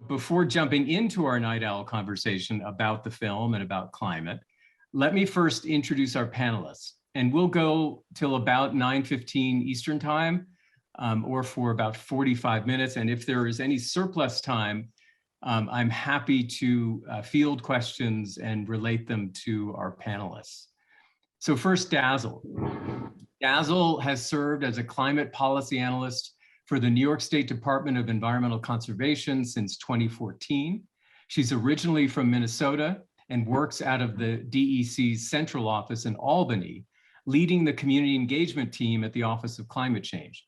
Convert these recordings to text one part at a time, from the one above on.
before jumping into our night owl conversation about the film and about climate, let me first introduce our panelists. And we'll go till about 9:15 Eastern time, or for about 45 minutes. And if there is any surplus time, I'm happy to field questions and relate them to our panelists. So first, Dazzle. Dazzle has served as a climate policy analyst for the New York State Department of Environmental Conservation since 2014. She's originally from Minnesota and works out of the DEC's central office in Albany, leading the community engagement team at the Office of Climate Change.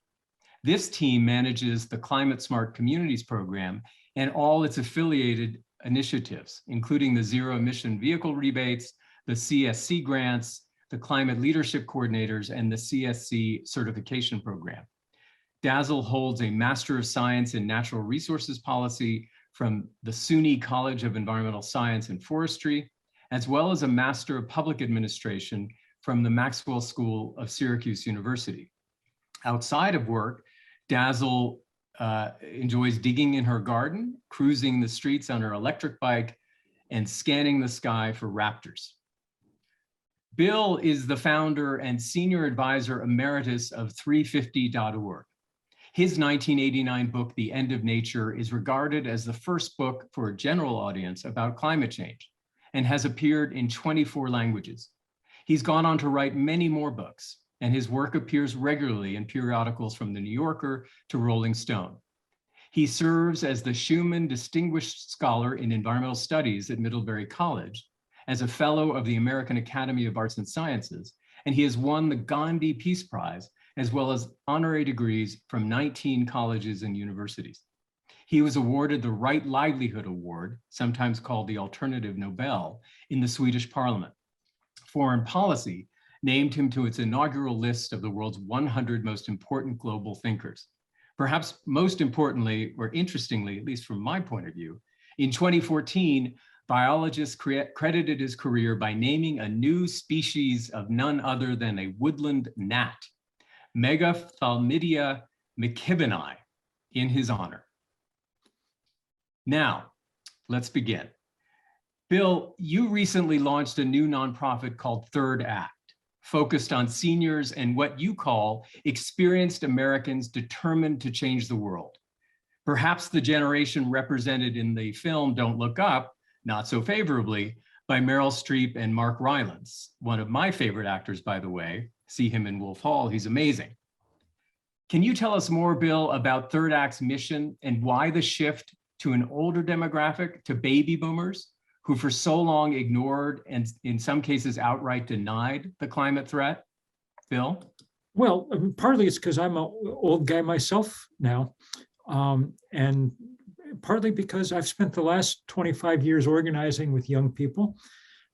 This team manages the Climate Smart Communities program and all its affiliated initiatives, including the zero emission vehicle rebates, the CSC grants, the climate leadership coordinators, and the CSC certification program. Dazzle holds a Master of Science in Natural Resources Policy from the SUNY College of Environmental Science and Forestry, as well as a Master of Public Administration from the Maxwell School of Syracuse University. Outside of work, Dazzle enjoys digging in her garden, cruising the streets on her electric bike, and scanning the sky for raptors. Bill is the founder and senior advisor emeritus of 350.org. His 1989 book, The End of Nature, is regarded as the first book for a general audience about climate change and has appeared in 24 languages. He's gone on to write many more books, and his work appears regularly in periodicals from The New Yorker to Rolling Stone. He serves as the Schumann Distinguished Scholar in Environmental Studies at Middlebury College, as a fellow of the American Academy of Arts and Sciences, and he has won the Gandhi Peace Prize, as well as honorary degrees from 19 colleges and universities. He was awarded the Right Livelihood Award, sometimes called the Alternative Nobel, in the Swedish Parliament. Foreign Policy named him to its inaugural list of the world's 100 most important global thinkers. Perhaps most importantly, or interestingly, at least from my point of view, in 2014, biologists credited his career by naming a new species of none other than a woodland gnat, Megaphthalmidia mckibbeni, in his honor. Now, let's begin. Bill, you recently launched a new nonprofit called Third Act, focused on seniors and what you call experienced Americans determined to change the world. Perhaps the generation represented in the film Don't Look Up, not so favorably, by Meryl Streep and Mark Rylance, one of my favorite actors, by the way. See him in Wolf Hall, he's amazing. Can you tell us more, Bill, about Third Act's mission and why the shift to an older demographic, to baby boomers, who for so long ignored and in some cases outright denied the climate threat? Bill? Well, partly it's because I'm an old guy myself now, and partly because I've spent the last 25 years organizing with young people.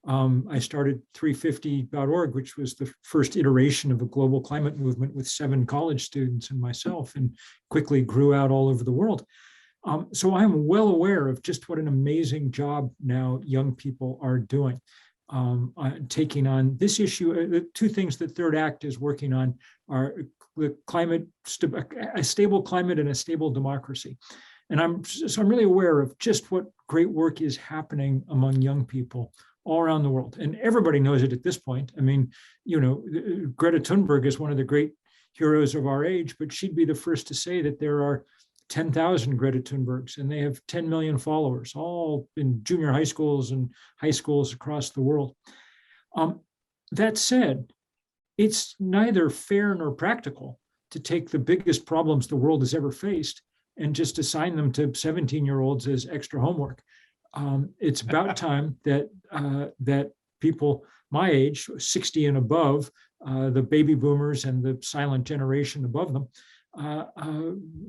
I started 350.org, which was the first iteration of a global climate movement with 7 college students and myself, and quickly grew out all over the world. So I'm well aware of just what an amazing job now young people are doing, taking on this issue. The 2 things that Third Act is working on are the a stable climate and a stable democracy. And so I'm really aware of just what great work is happening among young people all around the world. And everybody knows it at this point. I mean, you know, Greta Thunberg is one of the great heroes of our age, but she'd be the first to say that there are 10,000 Greta Thunbergs, and they have 10 million followers, all in junior high schools and high schools across the world. That said, it's neither fair nor practical to take the biggest problems the world has ever faced and just assign them to 17-year-olds as extra homework. It's about time that that people my age, 60 and above, the baby boomers and the silent generation above them,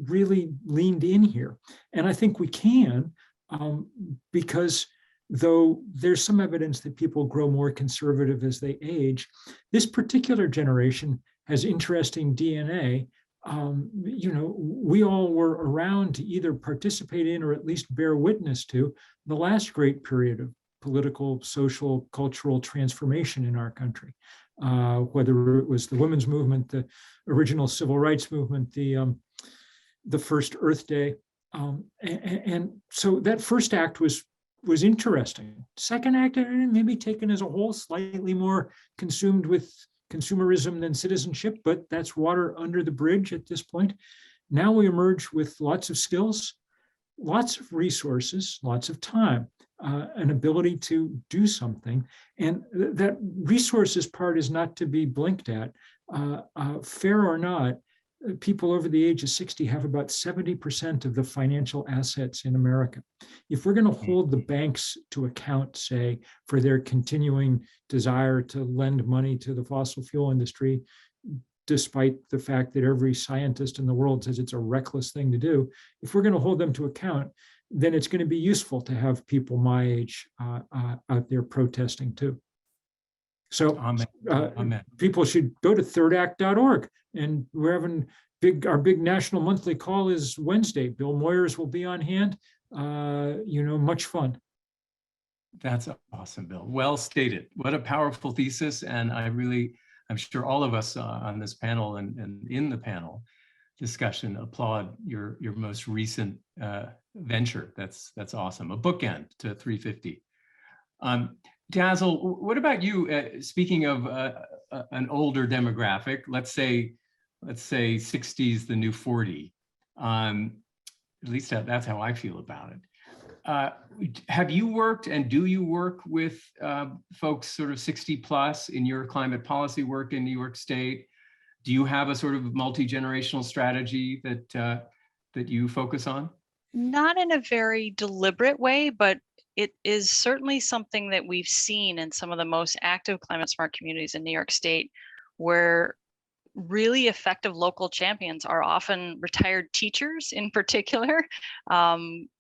really leaned in here. And I think we can, because though there's some evidence that people grow more conservative as they age, this particular generation has interesting DNA. You know, we all were around to either participate in or at least bear witness to the last great period of political, social, cultural transformation in our country. Whether it was the women's movement, the original civil rights movement, the first Earth Day, And so that first act was interesting. Second act, maybe taken as a whole, slightly more consumed with consumerism than citizenship, but that's water under the bridge at this point. Now we emerge with lots of skills, lots of resources, lots of time, an ability to do something. And that resources part is not to be blinked at. Fair or not, people over the age of 60 have about 70% of the financial assets in America. If we're going to hold the banks to account, say, for their continuing desire to lend money to the fossil fuel industry, despite the fact that every scientist in the world says it's a reckless thing to do, if we're going to hold them to account, then it's going to be useful to have people my age out there protesting too. So Amen. People should go to thirdact.org, and we're having our big national monthly call is Wednesday. Bill Moyers will be on hand. Much fun. That's awesome, Bill. Well stated. What a powerful thesis. And I'm sure all of us on this panel and in the panel discussion applaud your most recent venture. That's awesome. A bookend to 350. Dazzle, what about you? Speaking of an older demographic, let's say 60 is the new 40. At least that's how I feel about it. Have you worked and do you work with folks sort of 60 plus in your climate policy work in New York State? Do you have a sort of multi-generational strategy that you focus on? Not in a very deliberate way, but it is certainly something that we've seen in some of the most active climate smart communities in New York State, where really effective local champions are often retired teachers in particular.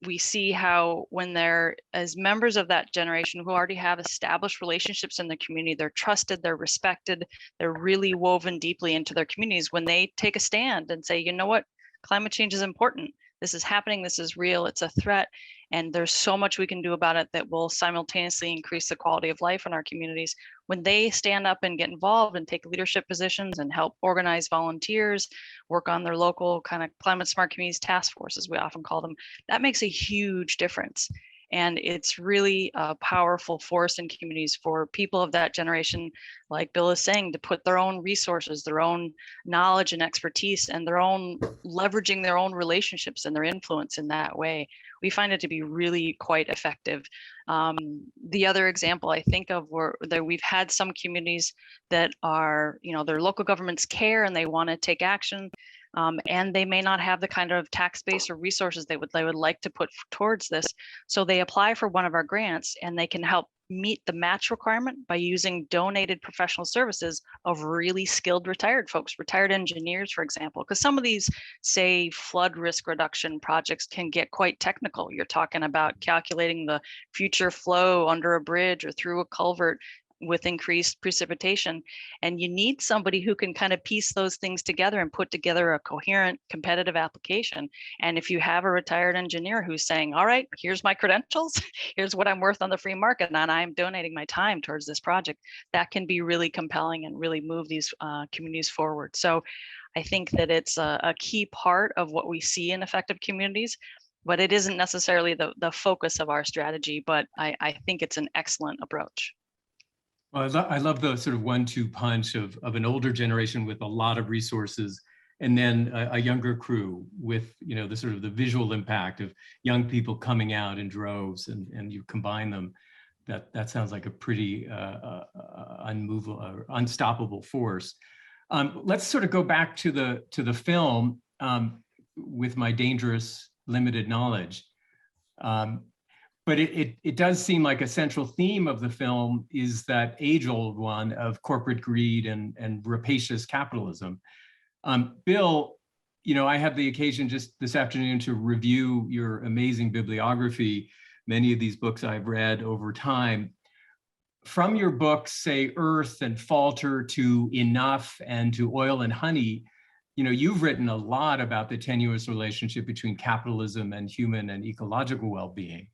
We see how when they're as members of that generation who already have established relationships in the community, they're trusted, they're respected, they're really woven deeply into their communities. When they take a stand and say, you know what, climate change is important. This is happening, this is real, it's a threat, and there's so much we can do about it that will simultaneously increase the quality of life in our communities. When they stand up and get involved and take leadership positions and help organize volunteers, work on their local kind of climate smart communities task forces, we often call them, that makes a huge difference. And it's really a powerful force in communities for people of that generation, like Bill is saying, to put their own resources, their own knowledge and expertise, and their own leveraging their own relationships and their influence in that way. We find it to be really quite effective. The other example I think of were that we've had some communities that are, their local governments care and they want to take action. And they may not have the kind of tax base or resources they would like to put towards this. So they apply for one of our grants and they can help meet the match requirement by using donated professional services of really skilled retired folks, retired engineers, for example, because some of these, say, flood risk reduction projects can get quite technical. You're talking about calculating the future flow under a bridge or through a culvert with increased precipitation. And you need somebody who can kind of piece those things together and put together a coherent, competitive application. And if you have a retired engineer who's saying, all right, here's my credentials, here's what I'm worth on the free market, and I'm donating my time towards this project, that can be really compelling and really move these communities forward. So I think that it's a key part of what we see in effective communities, but it isn't necessarily the focus of our strategy, but I think it's an excellent approach. Well, I love the sort of 1-2 punch of an older generation with a lot of resources, and then a younger crew with the sort of the visual impact of young people coming out in droves, and you combine them. That sounds like a pretty unmovable or unstoppable force. Let's sort of go back to the film with my dangerous limited knowledge. But it does seem like a central theme of the film is that age-old one of corporate greed and rapacious capitalism. Bill, I had the occasion just this afternoon to review your amazing bibliography. Many of these books I've read over time. From your books, say, Earth and Falter to Enough and to Oil and Honey, you've written a lot about the tenuous relationship between capitalism and human and ecological well-being.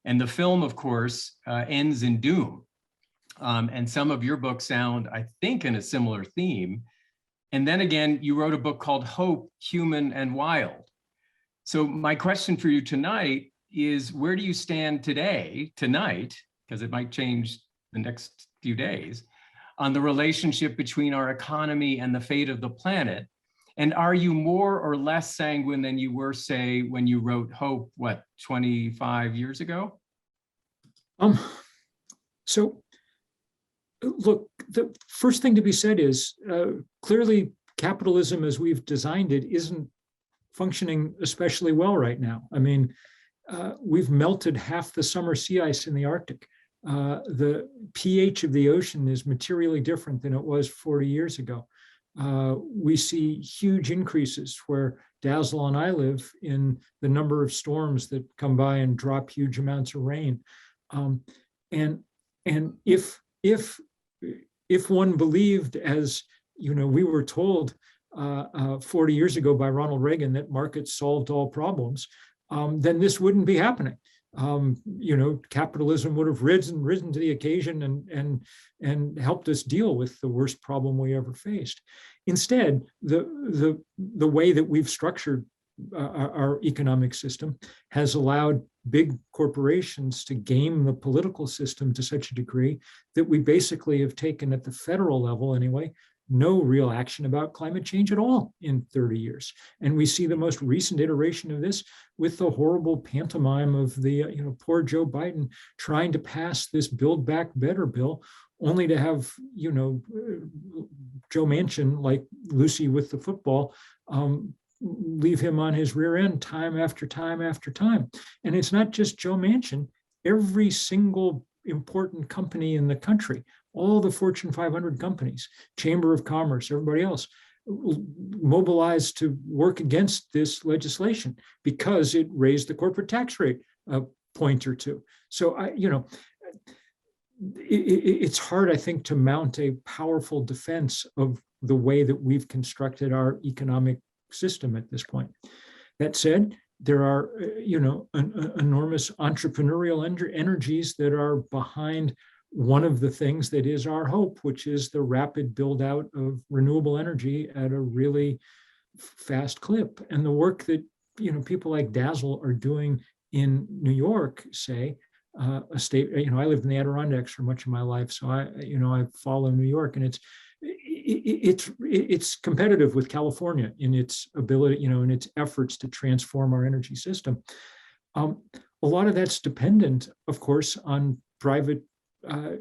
And the film, of course, ends in doom. And some of your books sound, I think, in a similar theme. And then again, you wrote a book called Hope, Human and Wild. So my question for you tonight is, where do you stand tonight, because it might change the next few days, on the relationship between our economy and the fate of the planet? And are you more or less sanguine than you were, say, when you wrote Hope, what, 25 years ago? So look, the first thing to be said is clearly capitalism as we've designed it isn't functioning especially well right now. I mean, we've melted half the summer sea ice in the Arctic. The pH of the ocean is materially different than it was 40 years ago. We see huge increases where Dazzle and I live in the number of storms that come by and drop huge amounts of rain. And if one believed, as we were told 40 years ago by Ronald Reagan, that markets solved all problems, then this wouldn't be happening. Capitalism would have risen to the occasion and helped us deal with the worst problem we ever faced. Instead, the way that we've structured our economic system has allowed big corporations to game the political system to such a degree that we basically have taken, at the federal level anyway, no real action about climate change at all in 30 years. And we see the most recent iteration of this with the horrible pantomime of the poor Joe Biden trying to pass this Build Back Better bill, only to have Joe Manchin, like Lucy with the football, leave him on his rear end time after time after time. And it's not just Joe Manchin. Every single important company in the country, all the Fortune 500 companies, Chamber of Commerce, everybody else, mobilized to work against this legislation because it raised the corporate tax rate a point or two. So it's hard, I think, to mount a powerful defense of the way that we've constructed our economic system at this point. That said, there are enormous entrepreneurial energies that are behind one of the things that is our hope, which is the rapid build out of renewable energy at a really fast clip. And the work that people like Dazzle are doing in New York, say, a state, I lived in the Adirondacks for much of my life, so I follow New York, and it's competitive with California in its ability, in its efforts to transform our energy system. A lot of that's dependent, of course, on private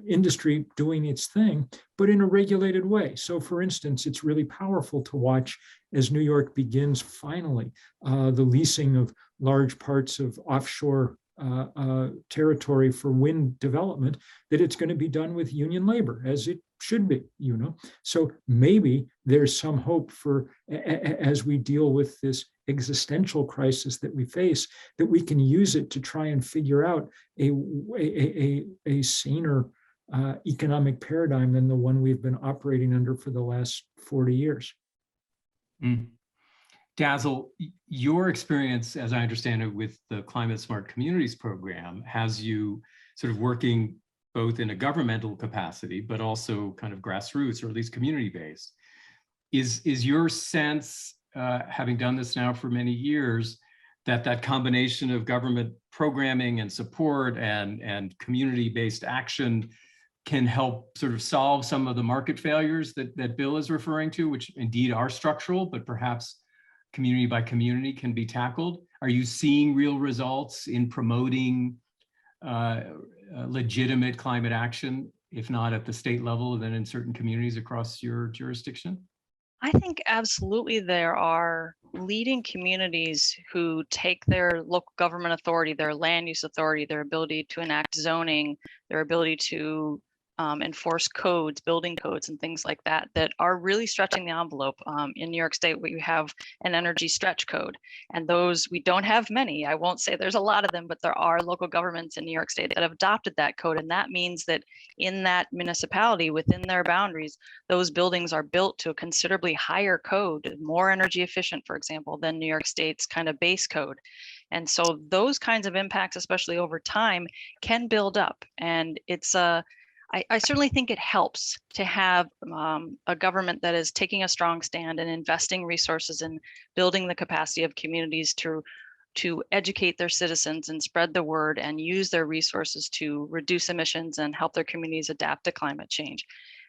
industry doing its thing, but in a regulated way. So, for instance, it's really powerful to watch as New York begins finally the leasing of large parts of offshore territory for wind development, that it's going to be done with union labor, as it should be, So maybe there's some hope for, as we deal with this existential crisis that we face, that we can use it to try and figure out a saner economic paradigm than the one we've been operating under for the last 40 years. Mm. Dazzle, your experience, as I understand it, with the Climate Smart Communities program has you sort of working both in a governmental capacity, but also kind of grassroots, or at least community-based. Is your sense, having done this now for many years, that combination of government programming and support and community-based action can help sort of solve some of the market failures that Bill is referring to, which indeed are structural, but perhaps community by community can be tackled? Are you seeing real results in promoting legitimate climate action, if not at the state level, then in certain communities across your jurisdiction? I think absolutely there are leading communities who take their local government authority, their land use authority, their ability to enact zoning, their ability to enforce codes, building codes, and things like that, that are really stretching the envelope. In New York State, we have an energy stretch code, and those, we don't have many. I won't say there's a lot of them, but there are local governments in New York State that have adopted that code. And that means that in that municipality, within their boundaries, those buildings are built to a considerably higher code, more energy efficient, for example, than New York State's kind of base code. And so those kinds of impacts, especially over time, can build up. And it's I certainly think it helps to have a government that is taking a strong stand and investing resources in building the capacity of communities to to educate their citizens and spread the word and use their resources to reduce emissions and help their communities adapt to climate change.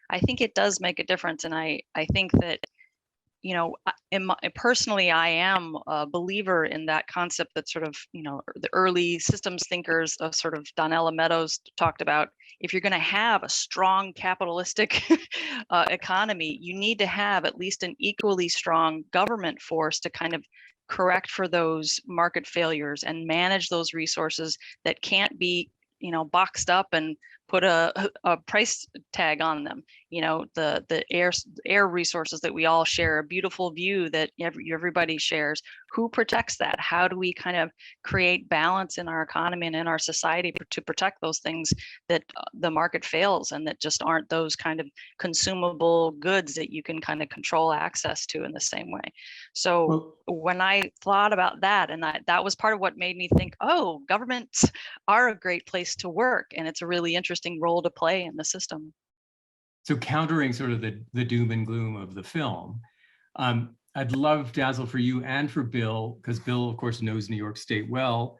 I think it does make a difference. And I think that, you know, personally, I am a believer in that concept that sort of, you know, the early systems thinkers of sort of Donella Meadows talked about. If you're going to have a strong capitalistic economy, you need to have at least an equally strong government force to kind of correct for those market failures and manage those resources that can't be, you know, boxed up and put a price tag on them. You know, the air resources that we all share, a beautiful view that everybody shares. Who protects that? How do we kind of create balance in our economy and in our society to protect those things that the market fails and that just aren't those kind of consumable goods that you can kind of control access to in the same way? So when I thought about that, and that was part of what made me think, oh, governments are a great place to work, and it's a really interesting role to play in the system. So countering sort of the doom and gloom of the film, I'd love, Dazzle, for you and for Bill, because Bill, of course, knows New York State well.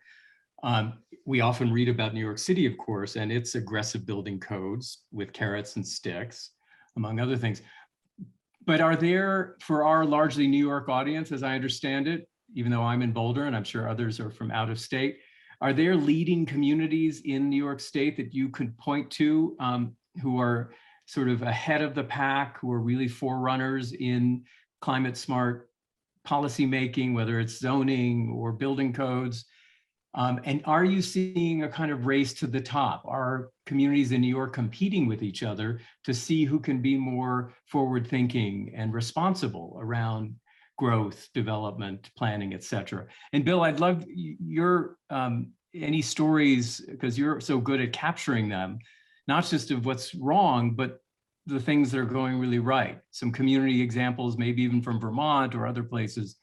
We often read about New York City, of course, and its aggressive building codes with carrots and sticks, among other things. But are there, for our largely New York audience, as I understand it, even though I'm in Boulder and I'm sure others are from out of state, are there leading communities in New York State that you could point to who are sort of ahead of the pack, who are really forerunners in climate smart policymaking, whether it's zoning or building codes? And are you seeing a kind of race to the top? Are communities in New York competing with each other to see who can be more forward thinking and responsible around growth, development, planning, et cetera? And Bill, I'd love your any stories, because you're so good at capturing them, not just of what's wrong, but the things that are going really right. Some community examples, maybe even from Vermont or other places,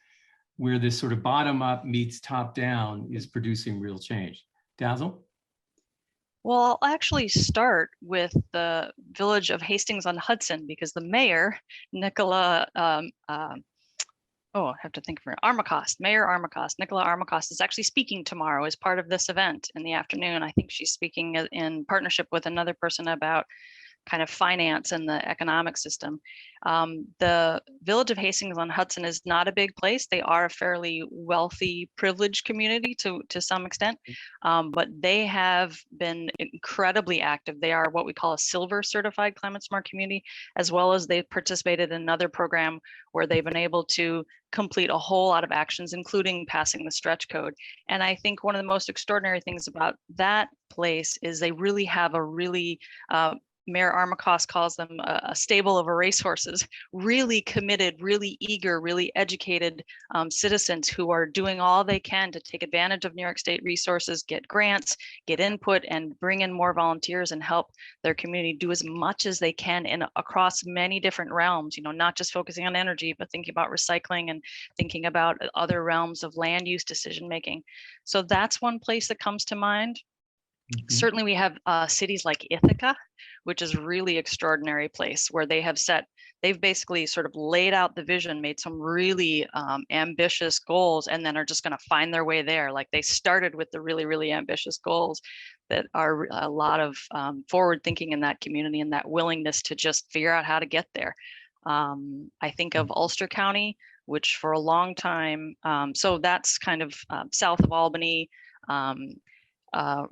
where this sort of bottom up meets top down is producing real change. Dazzle? Well, I'll actually start with the village of Hastings-on-Hudson, because the mayor, Nicola, I have to think for Mayor Armacost, Nicola Armacost, is actually speaking tomorrow as part of this event in the afternoon. I think she's speaking in partnership with another person about kind of finance and the economic system. The village of Hastings-on-Hudson is not a big place. They are a fairly wealthy, privileged community to some extent, but they have been incredibly active. They are what we call a silver certified climate smart community, as well as they've participated in another program where they've been able to complete a whole lot of actions, including passing the stretch code. And I think one of the most extraordinary things about that place is they really have a really Mayor Armacost calls them a stable of racehorses, really committed, really eager, really educated citizens who are doing all they can to take advantage of New York State resources, get grants, get input, and bring in more volunteers and help their community do as much as they can across many different realms, you know, not just focusing on energy, but thinking about recycling and thinking about other realms of land use decision making. So that's one place that comes to mind. Mm-hmm. Certainly we have cities like Ithaca, which is a really extraordinary place where they've basically sort of laid out the vision, made some really ambitious goals, and then are just going to find their way there. Like they started with the really, really ambitious goals that are a lot of forward thinking in that community and that willingness to just figure out how to get there. I think of Ulster County, which for a long time, so that's kind of south of Albany,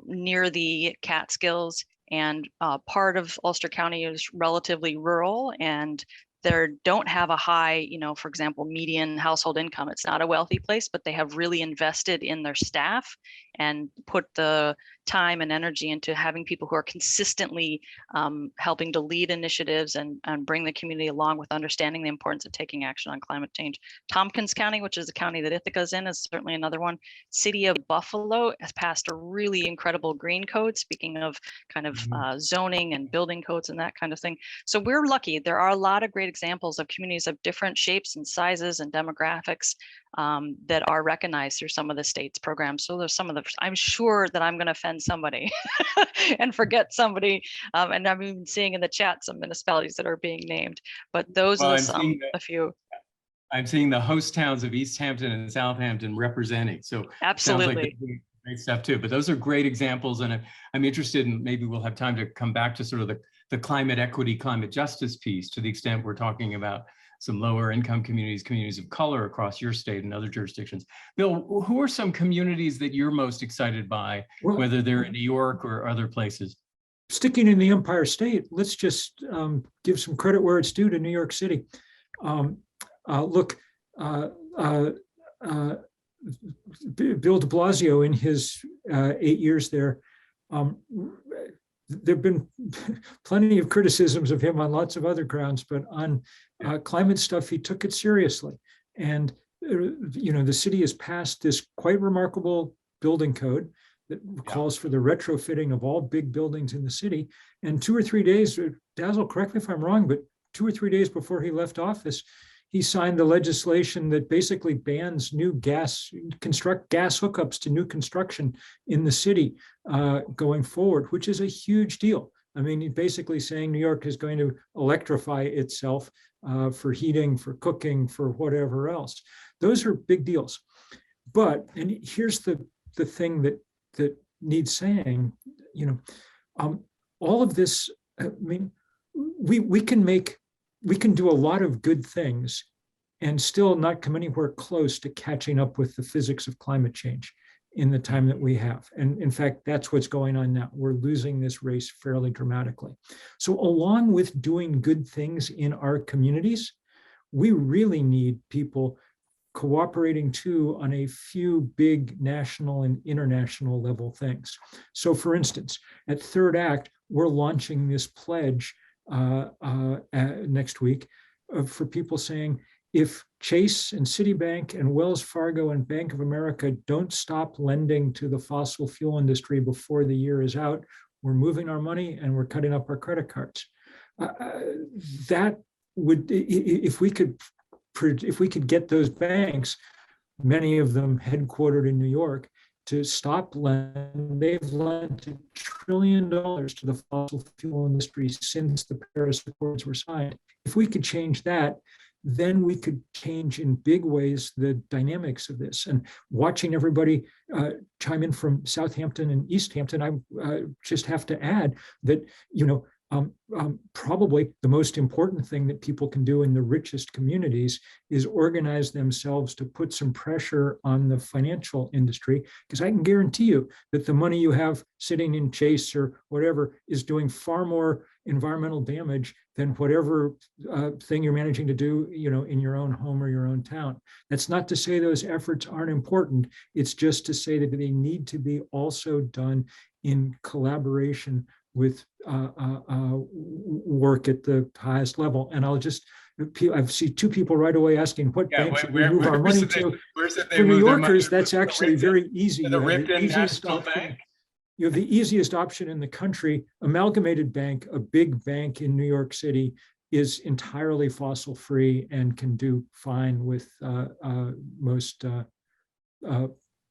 near the Catskills, and part of Ulster County is relatively rural, and they don't have a high, you know, for example, median household income. It's not a wealthy place, but they have really invested in their staff and put the time and energy into having people who are consistently helping to lead initiatives and bring the community along with understanding the importance of taking action on climate change. Tompkins County, which is the county that Ithaca is in, is certainly another one. City of Buffalo has passed a really incredible green code, speaking of kind of zoning and building codes and that kind of thing. So we're lucky. There are a lot of great examples of communities of different shapes and sizes and demographics that are recognized through some of the state's programs. So there's some of the, I'm sure that I'm going to offend somebody and forget somebody. And I'm even seeing in the chat some municipalities that are being named, but those are a few. I'm seeing the host towns of East Hampton and Southampton representing. So sounds like Absolutely. great stuff too. But those are great examples, and I'm interested in, maybe we'll have time to come back to sort of the climate equity, climate justice piece, to the extent we're talking about some lower income communities, communities of color across your state and other jurisdictions. Bill, who are some communities that you're most excited by, Well, whether they're in New York or other places? sticking in the Empire State, let's just give some credit where it's due to New York City. Look, Bill de Blasio, in his 8 years there, there've been plenty of criticisms of him on lots of other grounds, but on climate stuff, he took it seriously. And the city has passed this quite remarkable building code that calls for the retrofitting of all big buildings in the city. And 2 or 3 days, Dazzle, correct me if I'm wrong, but 2 or 3 days before he left office, he signed the legislation that basically bans construct gas hookups to new construction in the city going forward, which is a huge deal. I mean, he's basically saying New York is going to electrify itself for heating, for cooking, for whatever else. Those are big deals. But, and here's the thing that needs saying, all of this, I mean, we can do a lot of good things and still not come anywhere close to catching up with the physics of climate change in the time that we have. And in fact, that's what's going on now. We're losing this race fairly dramatically. So along with doing good things in our communities, we really need people cooperating too on a few big national and international level things. So for instance, at Third Act, we're launching this pledge next week for people saying, if Chase and Citibank and Wells Fargo and Bank of America don't stop lending to the fossil fuel industry before the year is out, we're moving our money and we're cutting up our credit cards. That would, if we could get those banks, many of them headquartered in New York, to stop lending. They've lent $1 trillion to the fossil fuel industry since the Paris Accords were signed. If we could change that, then we could change in big ways the dynamics of this. And watching everybody chime in from Southampton and East Hampton, I just have to add that, probably the most important thing that people can do in the richest communities is organize themselves to put some pressure on the financial industry, because I can guarantee you that the money you have sitting in Chase or whatever is doing far more environmental damage than whatever thing you're managing to do, in your own home or your own town. That's not to say those efforts aren't important. It's just to say that they need to be also done in collaboration with work at the highest level. And I see two people right away asking, what bank should we move our money to? For New Yorkers, that's actually very easy. The Ripon National Bank. You have the easiest option in the country. Amalgamated Bank, a big bank in New York City, is entirely fossil free and can do fine with most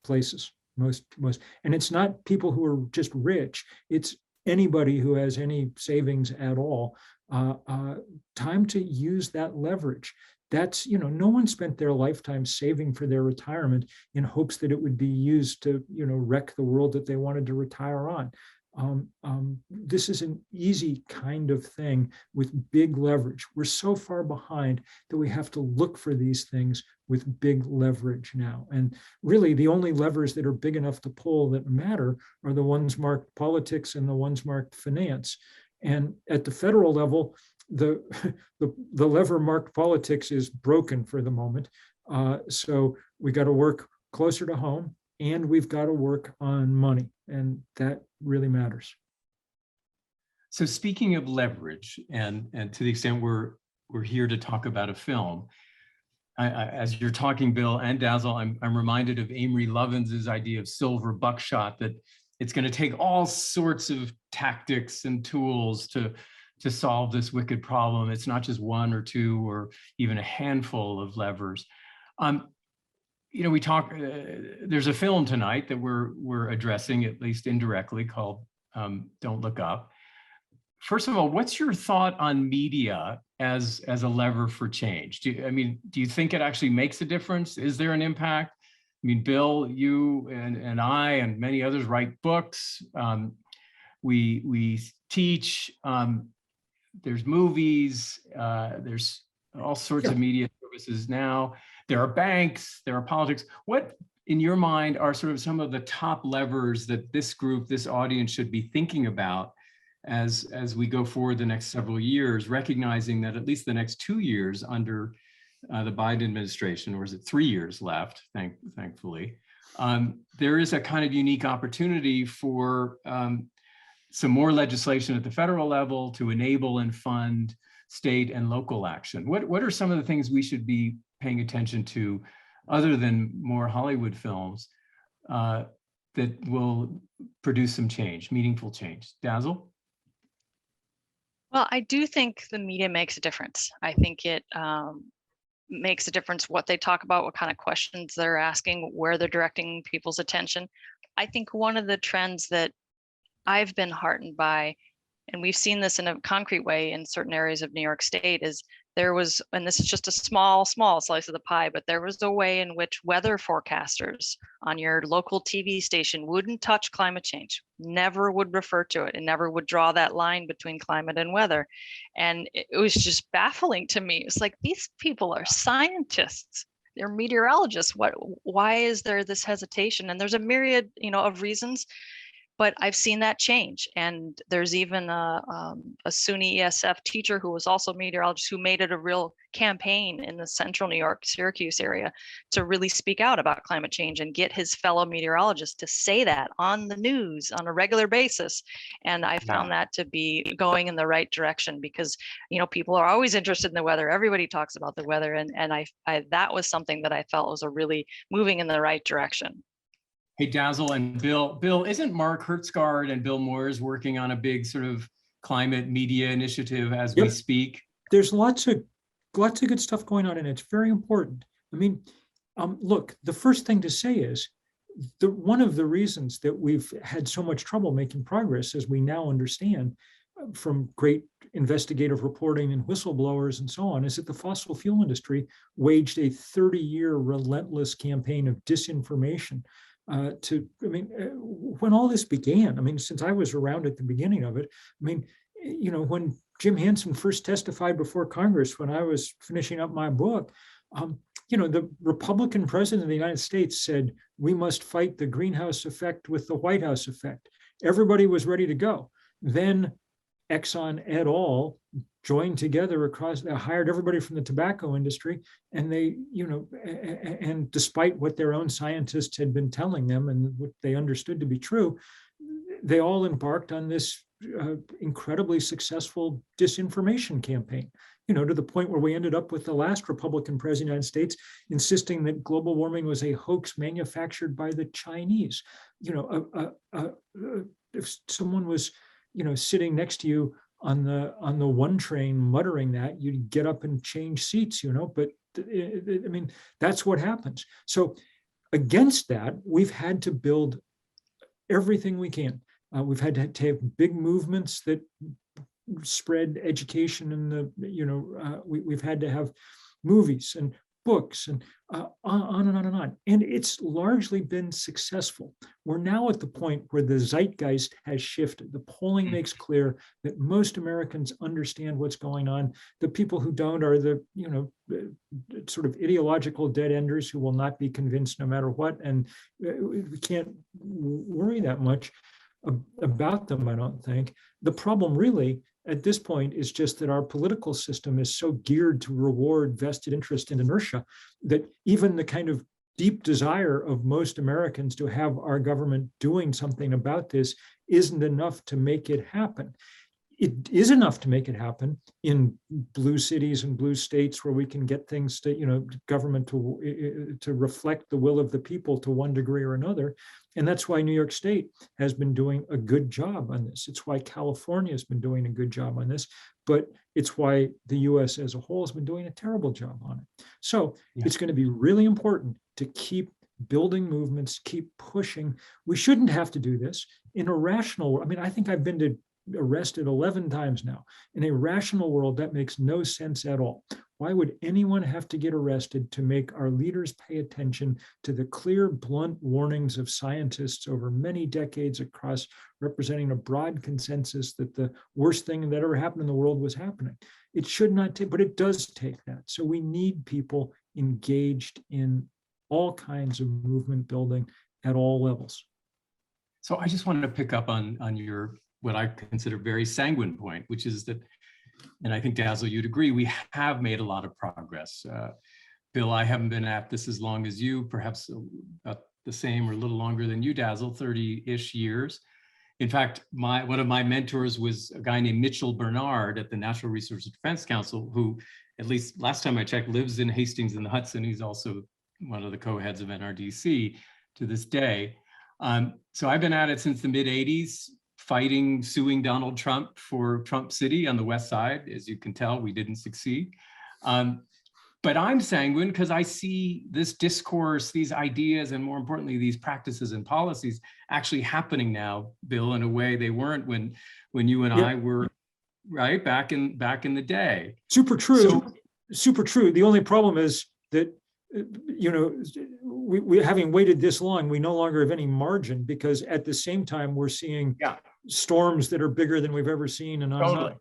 places. And it's not people who are just rich. It's anybody who has any savings at all. Time to use that leverage. That's, no one spent their lifetime saving for their retirement in hopes that it would be used to, wreck the world that they wanted to retire on. This is an easy kind of thing with big leverage. We're so far behind that we have to look for these things with big leverage now. And really the only levers that are big enough to pull that matter are the ones marked politics and the ones marked finance. And at the federal level, the lever marked politics is broken for the moment. So we got to work closer to home, and we've got to work on money, and that really matters. So speaking of leverage, and to the extent we're here to talk about a film, as you're talking, Bill and Dazzle, I'm reminded of Amory Lovins's idea of silver buckshot, that it's going to take all sorts of tactics and tools to solve this wicked problem. It's not just one or two or even a handful of levers. We talk, there's a film tonight that we're addressing, at least indirectly, called Don't Look Up. First of all, what's your thought on media as a lever for change? Do you think it actually makes a difference? Is there an impact? I mean, Bill, you and I and many others write books. We teach. There's movies. There's all sorts of media services now. There are banks. There are politics. What, in your mind, are sort of some of the top levers that this group, this audience, should be thinking about as we go forward the next several years, recognizing that at least the next 2 years under the Biden administration, or is it 3 years left, thankfully, there is a kind of unique opportunity for some more legislation at the federal level to enable and fund state and local action. What are some of the things we should be paying attention to, other than more Hollywood films, that will produce some change, meaningful change? Dazzle? Well, I do think the media makes a difference. I think it makes a difference what they talk about, what kind of questions they're asking, where they're directing people's attention. I think one of the trends that I've been heartened by, and we've seen this in a concrete way in certain areas of New York State, is there was, and this is just a small slice of the pie, but there was a way in which weather forecasters on your local TV station wouldn't touch climate change, never would refer to it, and never would draw that line between climate and weather. And it was just baffling to me. It's like, these people are scientists, they're meteorologists. Why is there this hesitation? And there's a myriad, of reasons. But I've seen that change. And there's even a SUNY ESF teacher who was also a meteorologist who made it a real campaign in the central New York, Syracuse area to really speak out about climate change and get his fellow meteorologists to say that on the news on a regular basis. And I found that to be going in the right direction because, people are always interested in the weather. Everybody talks about the weather. And I that was something that I felt was a really moving in the right direction. Hey, Dazzle and Bill. Bill, isn't Mark Hertsgaard and Bill Moyers working on a big sort of climate media initiative as we speak? There's lots of good stuff going on, and it's very important. I mean, look, the first thing to say is one of the reasons that we've had so much trouble making progress, as we now understand from great investigative reporting and whistleblowers and so on, is that the fossil fuel industry waged a 30-year relentless campaign of disinformation. When all this began, since I was around at the beginning of it, when Jim Hansen first testified before Congress, when I was finishing up my book, the Republican president of the United States said, we must fight the greenhouse effect with the White House effect. Everybody was ready to go. Then Exxon et al. Joined together hired everybody from the tobacco industry, and they, and despite what their own scientists had been telling them and what they understood to be true, they all embarked on this incredibly successful disinformation campaign, to the point where we ended up with the last Republican president of the United States insisting that global warming was a hoax manufactured by the Chinese. If someone was, sitting next to you on the one train muttering that, you'd get up and change seats, but that's what happens. So against that, we've had to build everything we can. We've had to have big movements that spread education, and we've had to have movies and books and on and on and on. And it's largely been successful. We're now at the point where the zeitgeist has shifted. The polling makes clear that most Americans understand what's going on. The people who don't are the, sort of ideological dead enders who will not be convinced no matter what. And we can't worry that much about them, I don't think. The problem really at this point is just that our political system is so geared to reward vested interest and inertia that even the kind of deep desire of most Americans to have our government doing something about this isn't enough to make it happen. It is enough to make it happen in blue cities and blue states where we can get things to, government to reflect the will of the people to one degree or another. And that's why New York State has been doing a good job on this. It's why California has been doing a good job on this, but it's why the US as a whole has been doing a terrible job on it. So it's going to be really important to keep building movements, keep pushing. We shouldn't have to do this in a rational way. I think I've been to arrested 11 times now. In a rational world, that makes no sense at all. Why would anyone have to get arrested to make our leaders pay attention to the clear, blunt warnings of scientists over many decades across, representing a broad consensus that the worst thing that ever happened in the world was happening? It should not take, but it does take that. So we need people engaged in all kinds of movement building at all levels. So I just wanted to pick up on your, what I consider very sanguine point, which is that, and I think Dazzle, you'd agree, we have made a lot of progress. Bill, I haven't been at this as long as you, perhaps about the same or a little longer than you, Dazzle, 30-ish years. In fact, one of my mentors was a guy named Mitchell Bernard at the Natural Resources Defense Council, who, at least last time I checked, lives in Hastings in the Hudson. He's also one of the co-heads of NRDC to this day. So I've been at it since the mid-'80s, fighting, suing Donald Trump for Trump City on the West Side. As you can tell, we didn't succeed. But I'm sanguine because I see this discourse, these ideas, and more importantly, these practices and policies actually happening now, Bill, in a way they weren't when you and I were, right, back in the day. Super true, super true. The only problem is that, you know, we having waited this long, we no longer have any margin, because at the same time we're seeing storms that are bigger than we've ever seen. And totally.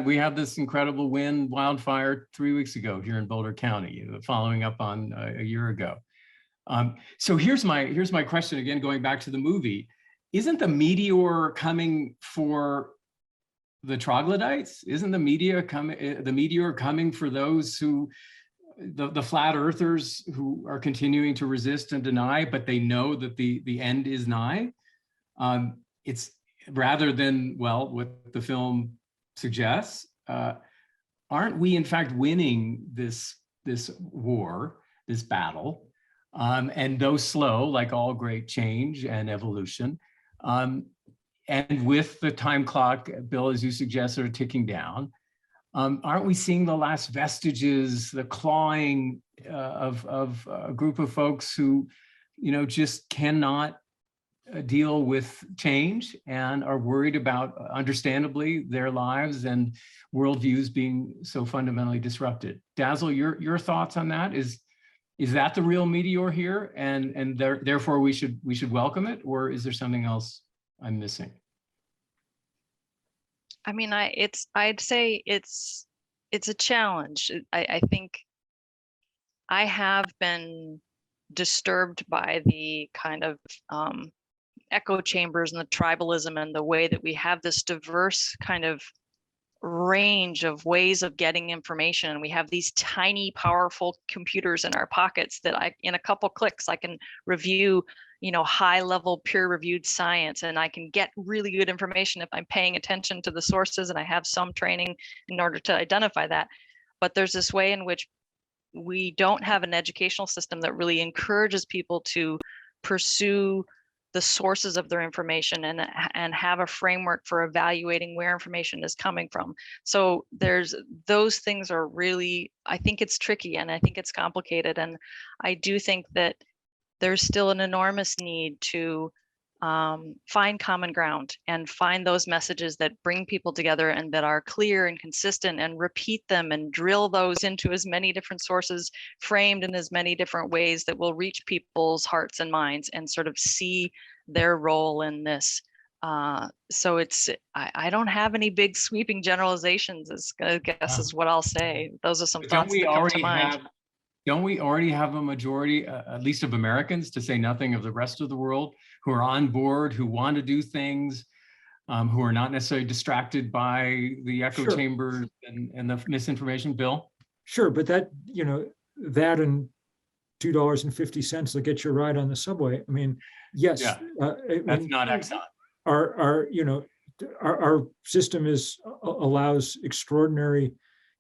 We had this incredible wind wildfire 3 weeks ago here in Boulder County, following up on a year ago. So here's my question again, going back to the movie. Isn't the meteor coming for the troglodytes? Isn't the meteor coming for those who, the flat earthers who are continuing to resist and deny, but they know that the end is nigh? It's rather than, well, what the film suggests, aren't we in fact winning this war, this battle? And though slow, like all great change and evolution, and with the time clock, Bill, as you suggest, are ticking down, aren't we seeing the last vestiges, the clawing of a group of folks who, you know, just cannot deal with change and are worried about, understandably, their lives and worldviews being so fundamentally disrupted? Dazzle, your thoughts on that? Is that the real meteor here, and therefore we should welcome it, or is there something else I'm missing? I mean, I'd say it's a challenge. I think I have been disturbed by the kind of echo chambers and the tribalism and the way that we have this diverse kind of range of ways of getting information. And we have these tiny, powerful computers in our pockets that in a couple clicks, I can review, you know, high-level peer-reviewed science, and I can get really good information if I'm paying attention to the sources, and I have some training in order to identify that. But there's this way in which we don't have an educational system that really encourages people to pursue the sources of their information and have a framework for evaluating where information is coming from. So those things are really, I think it's tricky, and I think it's complicated. And I do think that there's still an enormous need to find common ground and find those messages that bring people together and that are clear and consistent, and repeat them and drill those into as many different sources, framed in as many different ways that will reach people's hearts and minds and sort of see their role in this. So I don't have any big sweeping generalizations, I guess is what I'll say. Those are some thoughts that come to mind. Don't we already have a majority, at least of Americans, to say nothing of the rest of the world, who are on board, who want to do things, who are not necessarily distracted by the echo chambers and the misinformation? Bill? Sure, but that, you know, that and $2.50 will get you a ride on the subway. I mean, yes. Yeah, that's not Exxon. Our system allows extraordinary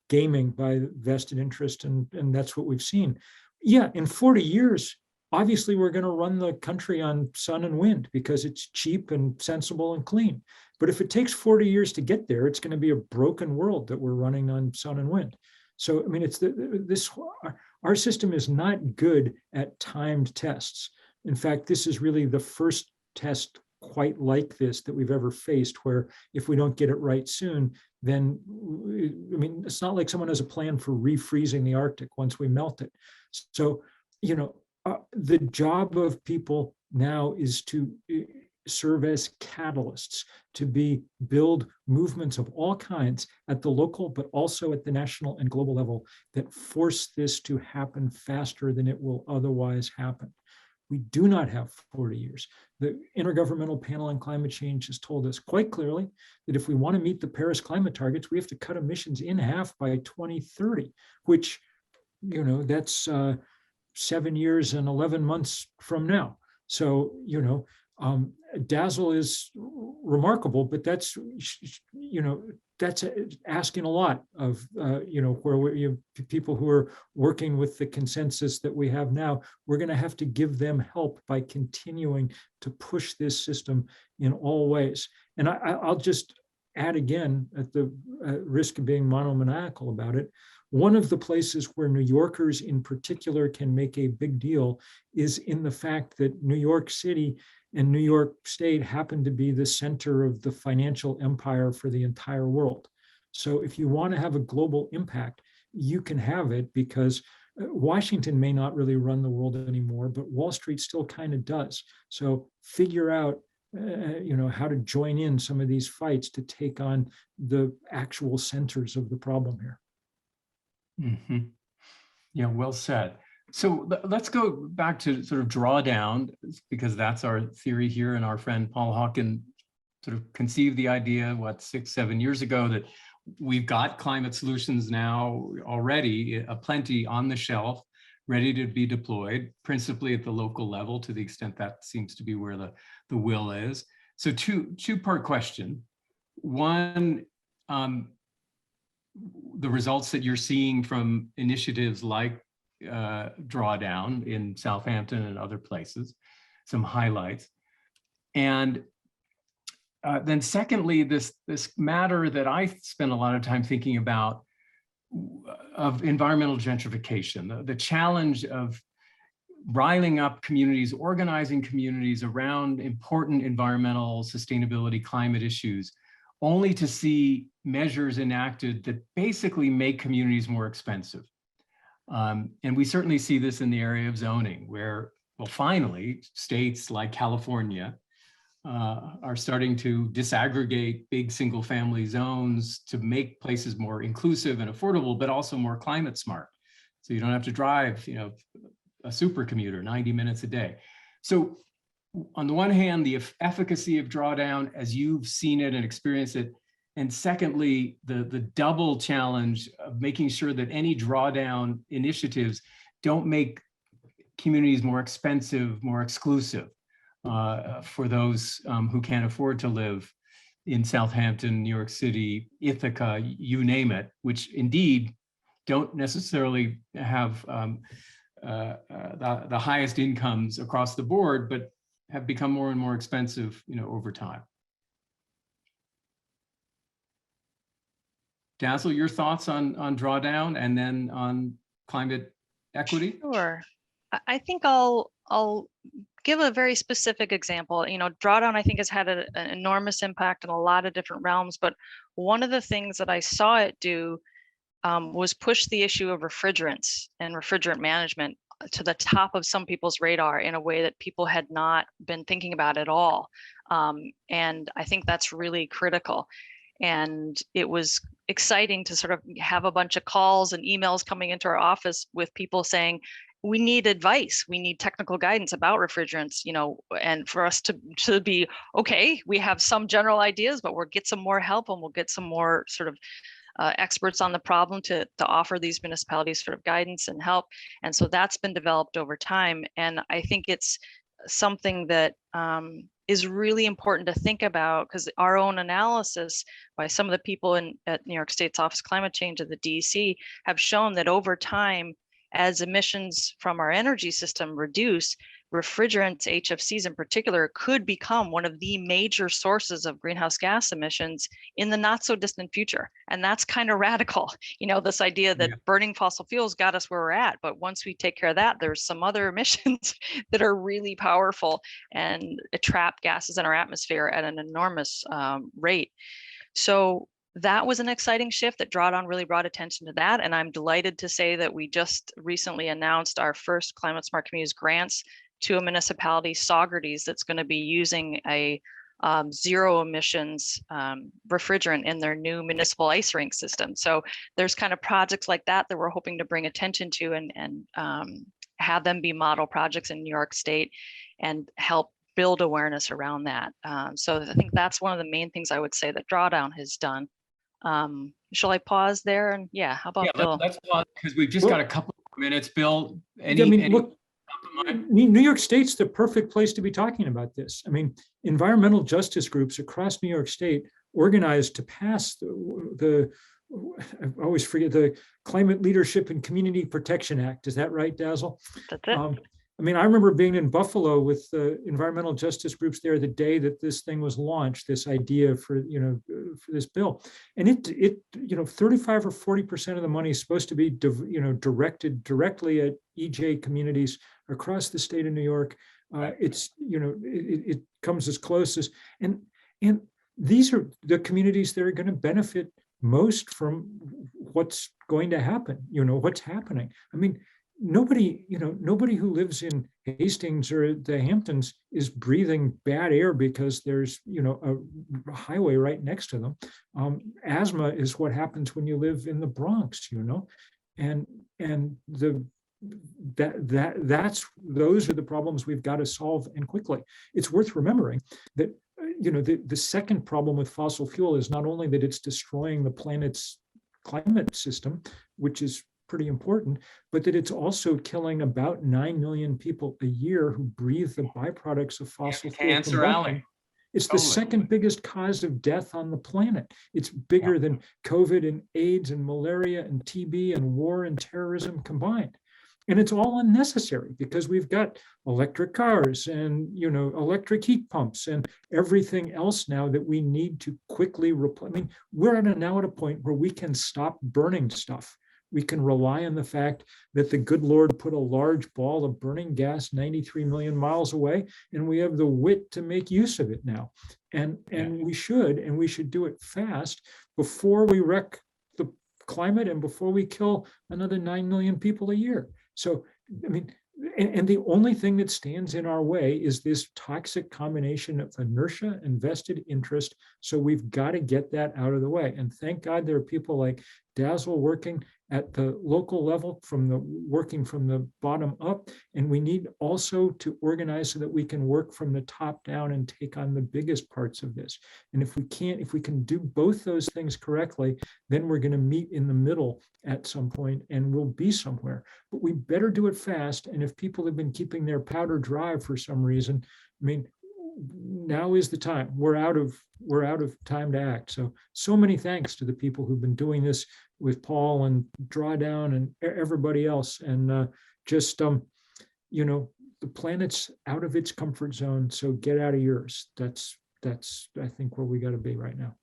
gaming by vested interest, and that's what we've seen. Yeah, in 40 years, obviously we're going to run the country on sun and wind because it's cheap and sensible and clean. But if it takes 40 years to get there, it's going to be a broken world that we're running on sun and wind. So, I mean, our system is not good at timed tests. In fact, this is really the first test quite like this that we've ever faced, where if we don't get it right soon, then, I mean, it's not like someone has a plan for refreezing the Arctic once we melt it. So, the job of people now is to serve as catalysts, to build movements of all kinds at the local, but also at the national and global level that force this to happen faster than it will otherwise happen. We do not have 40 years. The Intergovernmental Panel on Climate Change has told us quite clearly that if we want to meet the Paris climate targets, we have to cut emissions in half by 2030, which, that's 7 years and 11 months from now. So, Dazzle is remarkable, but that's asking a lot of, where people who are working with the consensus that we have now. We're going to have to give them help by continuing to push this system in all ways. And I'll just add again, at the risk of being monomaniacal about it, one of the places where New Yorkers in particular can make a big deal is in the fact that New York City and New York State happen to be the center of the financial empire for the entire world. So if you want to have a global impact, you can have it, because Washington may not really run the world anymore, but Wall Street still kind of does. So figure out how to join in some of these fights to take on the actual centers of the problem here. Mm-hmm. Yeah, well said. So let's go back to sort of drawdown, because that's our theory here. And our friend Paul Hawken sort of conceived the idea, 6-7 years ago, that we've got climate solutions now already, aplenty on the shelf, ready to be deployed, principally at the local level, to the extent that seems to be where the will is. So two-part question. One, the results that you're seeing from initiatives like Drawdown in Southampton and other places, some highlights. And then secondly, this matter that I spend a lot of time thinking about of environmental gentrification, the challenge of riling up communities, organizing communities around important environmental sustainability, climate issues, only to see measures enacted that basically make communities more expensive. And we certainly see this in the area of zoning, where, well, finally, states like California are starting to disaggregate big single-family zones to make places more inclusive and affordable, but also more climate smart. So you don't have to drive, a super commuter 90 minutes a day. So on the one hand, the efficacy of Drawdown as you've seen it and experienced it, and secondly, the double challenge of making sure that any Drawdown initiatives don't make communities more expensive, more exclusive for those who can't afford to live in Southampton, New York City, Ithaca, you name it, which indeed don't necessarily have the highest incomes across the board, but have become more and more expensive, over time. Dazzle, your thoughts on Drawdown and then on climate equity? Sure. I think I'll give a very specific example. Drawdown, I think, has had an enormous impact in a lot of different realms, but one of the things that I saw it do was push the issue of refrigerants and refrigerant management to the top of some people's radar in a way that people had not been thinking about at all. And I think that's really critical. And it was exciting to sort of have a bunch of calls and emails coming into our office with people saying, we need advice, we need technical guidance about refrigerants, and for us to be, okay, we have some general ideas, but we'll get some more help and we'll get some more sort of experts on the problem to offer these municipalities sort of guidance and help. And so that's been developed over time. And I think it's something that is really important to think about, because our own analysis by some of the people at New York State's Office of Climate Change and the DEC have shown that over time, as emissions from our energy system reduce, refrigerants, HFCs in particular, could become one of the major sources of greenhouse gas emissions in the not so distant future. And that's kind of radical. You know, this idea that burning fossil fuels got us where we're at, but once we take care of that, there's some other emissions that are really powerful and trap gases in our atmosphere at an enormous rate. So that was an exciting shift that Drawdown really brought attention to that. And I'm delighted to say that we just recently announced our first Climate Smart Communities grants to a municipality, Saugerties, that's going to be using a zero emissions refrigerant in their new municipal ice rink system. So there's kind of projects like that that we're hoping to bring attention to and have them be model projects in New York State and help build awareness around that. So I think that's one of the main things I would say that Drawdown has done. Shall I pause there? And yeah, how about Bill? Let's pause because we've just got a couple of minutes. Bill, look, New York State's the perfect place to be talking about this. I mean, environmental justice groups across New York State organized to pass I always forget, the Climate Leadership and Community Protection Act. Is that right, Dazzle? That's it. I mean, I remember being in Buffalo with the environmental justice groups there the day that this thing was launched, this idea for this bill. And it 35 or 40% of the money is supposed to be directed directly at EJ communities across the state of New York. It comes as close as, and these are the communities that are going to benefit most from what's going to happen, what's happening. I mean, nobody who lives in Hastings or the Hamptons is breathing bad air because there's, a highway right next to them. Asthma is what happens when you live in the Bronx, and those are the problems we've got to solve, and quickly. It's worth remembering that, the second problem with fossil fuel is not only that it's destroying the planet's climate system, which is pretty important, but that it's also killing about 9 million people a year who breathe the byproducts of fossil fuel. Cancer alley. It's the second biggest cause of death on the planet. It's bigger than COVID and AIDS and malaria and TB and war and terrorism combined. And it's all unnecessary because we've got electric cars and, electric heat pumps and everything else now that we need to quickly replace. I mean, we're now at a point where we can stop burning stuff. We can rely on the fact that the good Lord put a large ball of burning gas 93 million miles away, and we have the wit to make use of it now. And we should do it fast before we wreck the climate and before we kill another 9 million people a year. So, I mean, and the only thing that stands in our way is this toxic combination of inertia and vested interest. So we've got to get that out of the way. And thank God there are people like Dazzle working at the local level, working from the bottom up. And we need also to organize so that we can work from the top down and take on the biggest parts of this. And if we can do both those things correctly, then we're going to meet in the middle at some point and we'll be somewhere. But we better do it fast. And if people have been keeping their powder dry for some reason, I mean, now is the time. We're out of time to act. So many thanks to the people who've been doing this with Paul and Drawdown and everybody else. And the planet's out of its comfort zone. So get out of yours. That's I think where we got to be right now.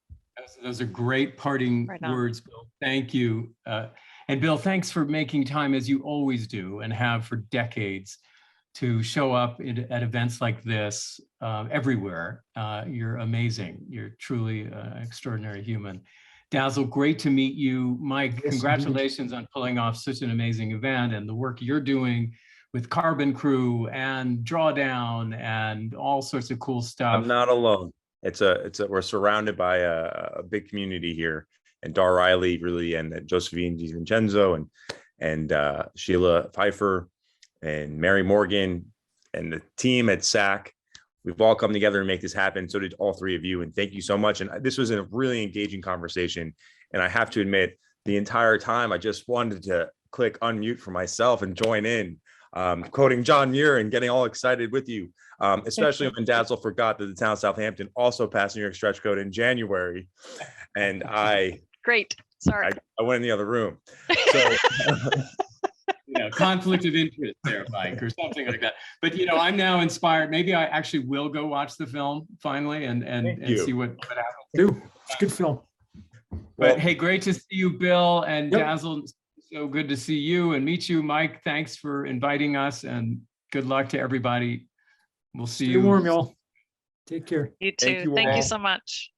Those are great parting words, Bill. Thank you. And Bill, thanks for making time, as you always do and have for decades, to show up at events like this everywhere. You're amazing. You're truly an extraordinary human. Dazzle, great to meet you. Mike, yes, congratulations on pulling off such an amazing event and the work you're doing with Carbon Crew and Drawdown and all sorts of cool stuff. I'm not alone. We're surrounded by a big community here, and Dar Riley really, and Josephine DiVincenzo and Sheila Pfeiffer and Mary Morgan and the team at SAC. We've all come together and make this happen. So did all three of you. And thank you so much. And this was a really engaging conversation. And I have to admit, the entire time, I just wanted to click unmute for myself and join in, quoting John Muir and getting all excited with you, especially when Dazzle forgot that the town of Southampton also passed New York stretch code in January. And Great. Sorry. I went in the other room. So, conflict of interest there, Mike, or something like that. But I'm now inspired. Maybe I actually will go watch the film finally and see what happens. Do. It's a good film. But hey, great to see you, Bill and Yep. Dazzle. So good to see you and meet you, Mike. Thanks for inviting us, and good luck to everybody. We'll see Stay you. warm, y'all. Take care. You Thank too. you Thank all. you so much.